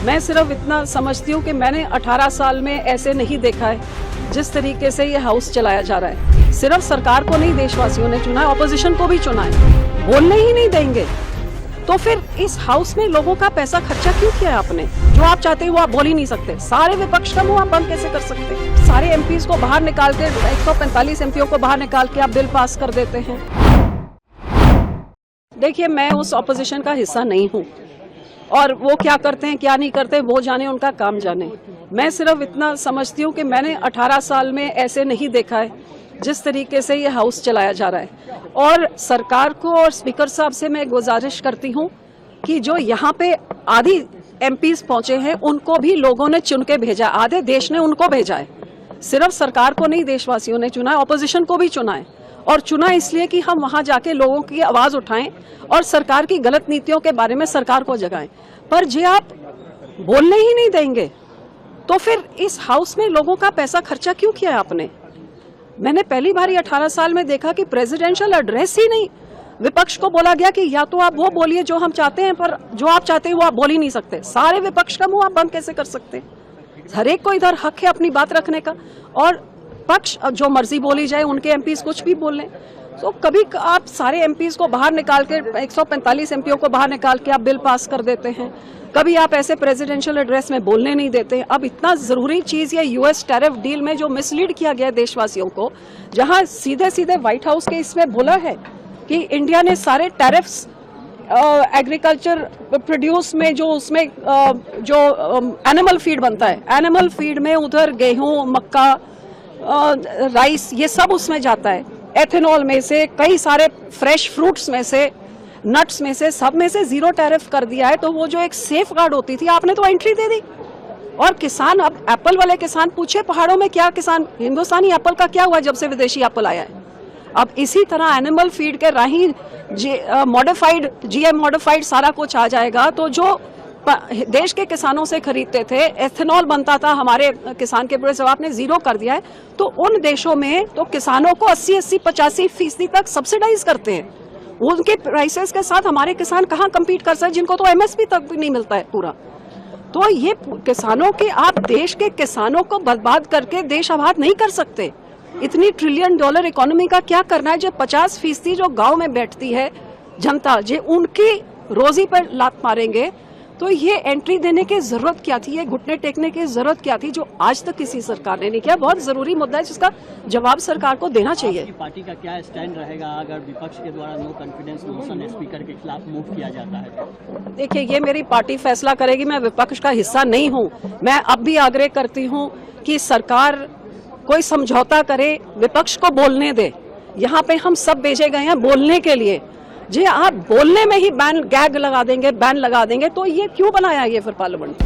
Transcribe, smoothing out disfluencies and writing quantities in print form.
मैं सिर्फ इतना समझती हूँ कि मैंने 18 साल में ऐसे नहीं देखा है जिस तरीके से ये हाउस चलाया जा रहा है। सिर्फ सरकार को नहीं देशवासियों ने चुना है, ऑपोजिशन को भी चुना है। बोलने ही नहीं देंगे तो फिर इस हाउस में लोगों का पैसा खर्चा क्यों किया है आपने? जो आप चाहते हैं वो आप बोल ही नहीं सकते। सारे विपक्ष का मुंह आप बंद कैसे कर सकते हैं? सारे एमपीज को बाहर निकाल के 145 एमपीओ को बाहर निकाल के आप बिल पास कर देते हैं। देखिए, मैं उस ऑपोजिशन का हिस्सा नहीं हूँ और वो क्या करते हैं क्या नहीं करते वो जाने, उनका काम जाने। मैं सिर्फ इतना समझती हूँ कि मैंने 18 साल में ऐसे नहीं देखा है जिस तरीके से ये हाउस चलाया जा रहा है। और सरकार को और स्पीकर साहब से मैं गुजारिश करती हूँ कि जो यहाँ पे आधी एमपीज पहुंचे हैं उनको भी लोगों ने चुन के भेजा, आधे देश ने उनको भेजा है। सिर्फ सरकार को नहीं देशवासियों ने चुना है, ऑपोजिशन को भी चुना है। और चुना इसलिए कि हम वहां जाके लोगों की आवाज उठाएं और सरकार की गलत नीतियों के बारे में सरकार को जगाएं। पर जे आप बोलने ही नहीं देंगे तो फिर इस हाउस में लोगों का पैसा खर्चा क्यों किया है आपने? मैंने पहली बार 18 साल में देखा कि प्रेसिडेंशियल एड्रेस ही नहीं, विपक्ष को बोला गया कि या तो आप वो बोलिए जो हम चाहते हैं, पर जो आप चाहते हैं वो आप बोल ही नहीं सकते। सारे विपक्ष का मुंह आप बंद कैसे कर सकते हैं? हर एक को इधर हक है अपनी बात रखने का और पक्ष जो मर्जी बोली जाए, उनके एमपीज कुछ भी बोल लें। तो कभी आप सारे एमपीज को बाहर निकाल के 145 एमपीओ को बाहर निकाल के आप बिल पास कर देते हैं, कभी आप ऐसे प्रेसिडेंशियल एड्रेस में बोलने नहीं देते। अब इतना जरूरी चीज ये यूएस टैरिफ डील में जो मिसलीड किया गया देशवासियों को, जहां सीधे सीधे व्हाइट हाउस के इसमें बोला है कि इंडिया ने सारे टैरिफ्स एग्रीकल्चर प्रोड्यूस में जो उसमें जो एनिमल फीड बनता है, एनिमल फीड में उधर गेहूं, मक्का, राइस, ये सब उसमें जाता है। एथेनॉल में से, कई सारे फ्रेश फ्रूट्स में से, नट्स में से, सब में से जीरो टैरिफ कर दिया है। तो वो जो एक सेफ गार्ड होती थी आपने तो एंट्री दे दी। और किसान, अब एप्पल वाले किसान पूछे पहाड़ों में क्या किसान, हिंदुस्तानी एप्पल का क्या हुआ जब से विदेशी एप्पल आया है? अब इसी तरह एनिमल फीड के राही मॉडिफाइड, जीएम मॉडिफाइड सारा कुछ आ जाएगा। तो जो देश के किसानों से खरीदते थे, एथेनॉल बनता था हमारे किसान के पूरे, सब आपने जीरो कर दिया है। तो उन देशों में तो किसानों को 80-85% तक सब्सिडाइज करते हैं। उनके प्राइसेस के साथ हमारे किसान कहाँ कम्पीट कर सकते, जिनको तो एमएसपी तक भी नहीं मिलता है पूरा। तो ये किसानों के, आप देश के किसानों को बर्बाद करके देश आबाद नहीं कर सकते। इतनी $1 ट्रिलियन इकोनॉमी का क्या करना है? जो 50% जो गांव में बैठती है जनता, जो उनकी रोजी पर लात मारेंगे, तो ये एंट्री देने की जरूरत क्या थी? ये घुटने टेकने की जरूरत क्या थी, जो आज तक किसी सरकार ने नहीं किया? बहुत जरूरी मुद्दा है जिसका जवाब सरकार को देना चाहिए। आपकी पार्टी का क्या स्टैंड रहेगा अगर विपक्ष के द्वारा नो कॉन्फिडेंस मोशन स्पीकर के खिलाफ मूव किया जाता है? देखिए, ये मेरी पार्टी फैसला करेगी, मैं विपक्ष का हिस्सा नहीं हूँ। मैं अब भी आग्रह करती हूँ कि सरकार कोई समझौता करे, विपक्ष को बोलने दे। यहाँ पे हम सब भेजे गए हैं बोलने के लिए। जी, आप बोलने में ही बैन, गैग लगा देंगे, बैन लगा देंगे, तो ये क्यों बनाया ये फिर पार्लियामेंट?